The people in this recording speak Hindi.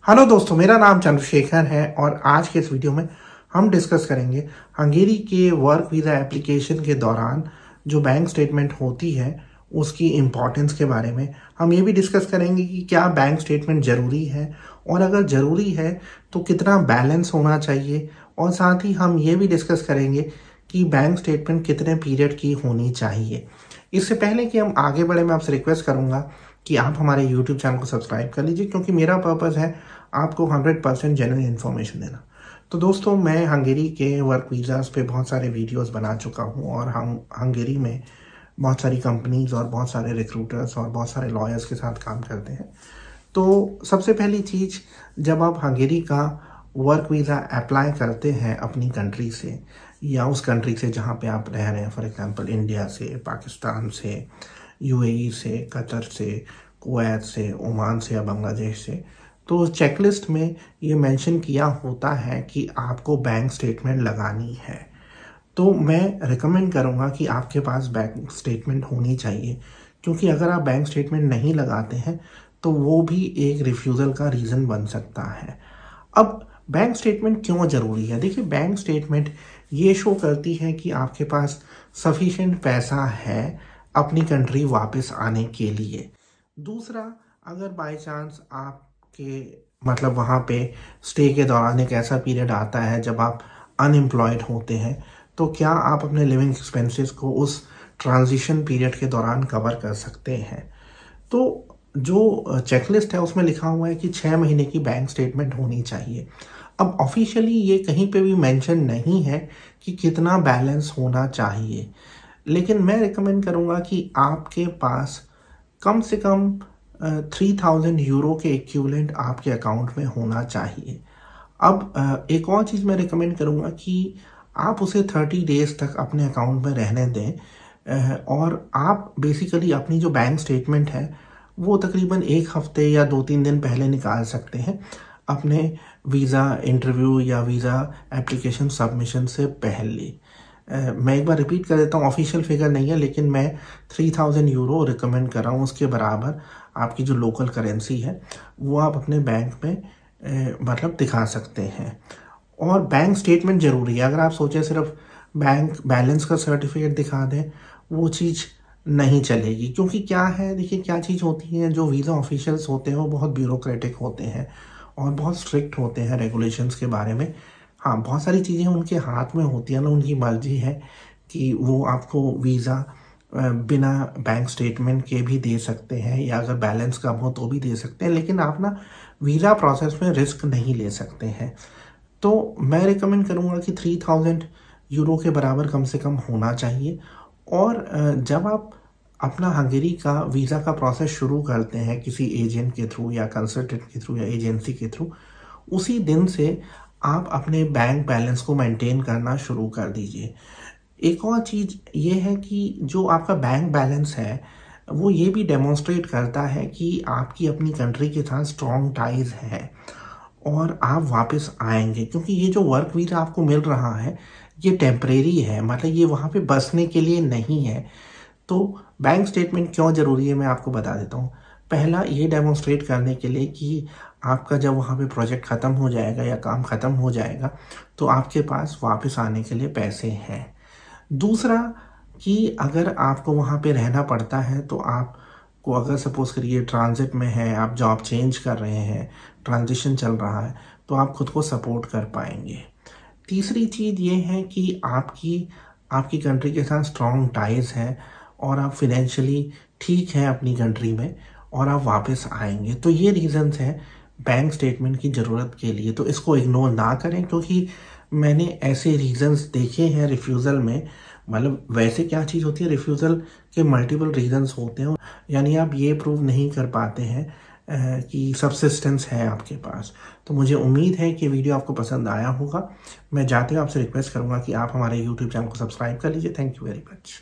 हेलो दोस्तों, मेरा नाम चंद्रशेखर है और आज के इस वीडियो में हम डिस्कस करेंगे हंगेरी के वर्क वीज़ा एप्लीकेशन के दौरान जो बैंक स्टेटमेंट होती है उसकी इम्पोर्टेंस के बारे में। हम ये भी डिस्कस करेंगे कि क्या बैंक स्टेटमेंट ज़रूरी है और अगर ज़रूरी है तो कितना बैलेंस होना चाहिए, और साथ ही हम ये भी डिस्कस करेंगे कि बैंक स्टेटमेंट कितने पीरियड की होनी चाहिए। इससे पहले कि हम आगे बढ़े, मैं आपसे रिक्वेस्ट करूंगा कि आप हमारे YouTube चैनल को सब्सक्राइब कर लीजिए, क्योंकि मेरा पर्पज़ है आपको 100% जेन्युइन इन्फॉर्मेशन देना। तो दोस्तों, मैं हंगेरी के वर्क वीज़ाज़ पे बहुत सारे वीडियोस बना चुका हूँ और हम हंगेरी में बहुत सारी कंपनीज और बहुत सारे रिक्रूटर्स और बहुत सारे लॉयर्स के साथ काम करते हैं। तो सबसे पहली चीज़, जब आप हंगेरी का वर्क वीज़ा अप्लाई करते हैं अपनी कंट्री से या उस कंट्री से जहाँ पे आप रह रहे हैं, फॉर एग्जांपल इंडिया से, पाकिस्तान से, यूएई से, कतर से, कुवैत से, ओमान से या बांग्लादेश से, तो चेकलिस्ट में ये मेंशन किया होता है कि आपको बैंक स्टेटमेंट लगानी है। तो मैं रिकमेंड करूँगा कि आपके पास बैंक स्टेटमेंट होनी चाहिए, क्योंकि अगर आप बैंक स्टेटमेंट नहीं लगाते हैं तो वो भी एक रिफ्यूज़ल का रीज़न बन सकता है। अब बैंक स्टेटमेंट क्यों ज़रूरी है? देखिए, बैंक स्टेटमेंट ये शो करती है कि आपके पास सफिशिएंट पैसा है अपनी कंट्री वापस आने के लिए। दूसरा, अगर बाय चांस आपके मतलब वहाँ पे स्टे के दौरान एक ऐसा पीरियड आता है जब आप अनएम्प्लॉयड होते हैं, तो क्या आप अपने लिविंग एक्सपेंसेस को उस ट्रांजिशन पीरियड के दौरान कवर कर सकते हैं। तो जो चेकलिस्ट है उसमें लिखा हुआ है कि 6 महीने की बैंक स्टेटमेंट होनी चाहिए। अब ऑफिशियली ये कहीं पे भी मेंशन नहीं है कि कितना बैलेंस होना चाहिए, लेकिन मैं रिकमेंड करूँगा कि आपके पास कम से कम 3000 यूरो के इक्विवेलेंट आपके अकाउंट में होना चाहिए। अब एक और चीज़ मैं रिकमेंड करूँगा कि आप उसे 30 डेज तक अपने अकाउंट में रहने दें, और आप बेसिकली अपनी जो बैंक स्टेटमेंट है वो तकरीबन 1 हफ्ते या 2-3 दिन पहले निकाल सकते हैं अपने वीज़ा इंटरव्यू या वीज़ा एप्लीकेशन सबमिशन से पहले। मैं एक बार रिपीट कर देता हूँ, ऑफिशियल फिगर नहीं है, लेकिन मैं 3000 यूरो रिकमेंड कर रहा हूँ। उसके बराबर आपकी जो लोकल करेंसी है वो आप अपने बैंक में मतलब दिखा सकते हैं। और बैंक स्टेटमेंट ज़रूरी है। अगर आप सोचें सिर्फ बैंक बैलेंस का सर्टिफिकेट दिखा दें, वो चीज़ नहीं चलेगी, क्योंकि क्या है, देखिए क्या चीज़ होती है, जो वीज़ा ऑफिशियल्स होते हैं वो बहुत ब्यूरोक्रेटिक होते हैं और बहुत स्ट्रिक्ट होते हैं रेगुलेशंस के बारे में। हाँ, बहुत सारी चीज़ें उनके हाथ में होती हैं ना, उनकी मर्जी है कि वो आपको वीज़ा बिना बैंक स्टेटमेंट के भी दे सकते हैं, या अगर बैलेंस कम हो तो भी दे सकते हैं, लेकिन आप ना वीज़ा प्रोसेस में रिस्क नहीं ले सकते हैं। तो मैं रिकमेंड करूँगा कि 3000 यूरो के बराबर कम से कम होना चाहिए। और जब आप अपना हंगेरी का वीज़ा का प्रोसेस शुरू करते हैं किसी एजेंट के थ्रू या कंसल्टेंट के थ्रू या एजेंसी के थ्रू, उसी दिन से आप अपने बैंक बैलेंस को मेंटेन करना शुरू कर दीजिए। एक और चीज़ ये है कि जो आपका बैंक बैलेंस है वो ये भी डेमोन्स्ट्रेट करता है कि आपकी अपनी कंट्री के साथ स्ट्रॉन्ग टाइज है और आप वापस आएंगे, क्योंकि ये जो वर्क वीज़ा आपको मिल रहा है ये टेम्परेरी है, मतलब ये वहाँ पे बसने के लिए नहीं है। तो बैंक स्टेटमेंट क्यों ज़रूरी है मैं आपको बता देता हूँ। पहला, ये डेमोन्स्ट्रेट करने के लिए कि आपका जब वहाँ पे प्रोजेक्ट ख़त्म हो जाएगा या काम ख़त्म हो जाएगा तो आपके पास वापस आने के लिए पैसे हैं। दूसरा, कि अगर आपको वहाँ पे रहना पड़ता है तो आपको, अगर सपोज़ करिए ट्रांजिट में है, आप जॉब चेंज कर रहे हैं, ट्रांजिशन चल रहा है, तो आप खुद को सपोर्ट कर पाएंगे। तीसरी चीज़ ये है कि आपकी कंट्री के साथ स्ट्रॉन्ग टाइज हैं और आप फिनेंशियली ठीक हैं अपनी कंट्री में और आप वापस आएंगे। तो ये रीज़न्स हैं बैंक स्टेटमेंट की ज़रूरत के लिए। तो इसको इग्नोर ना करें, क्योंकि मैंने ऐसे रीज़न्स देखे हैं रिफ्यूज़ल में। मतलब वैसे क्या चीज़ होती है, रिफ्यूज़ल के मल्टीपल रीज़न्स होते हैं, यानी आप ये प्रूव नहीं कर पाते हैं कि सब्सिस्टेंस है आपके पास। तो मुझे उम्मीद है कि वीडियो आपको पसंद आया होगा। मैं जाते हुए आपसे रिक्वेस्ट करूँगा कि आप हमारे YouTube चैनल को सब्सक्राइब कर लीजिए। Thank you very much.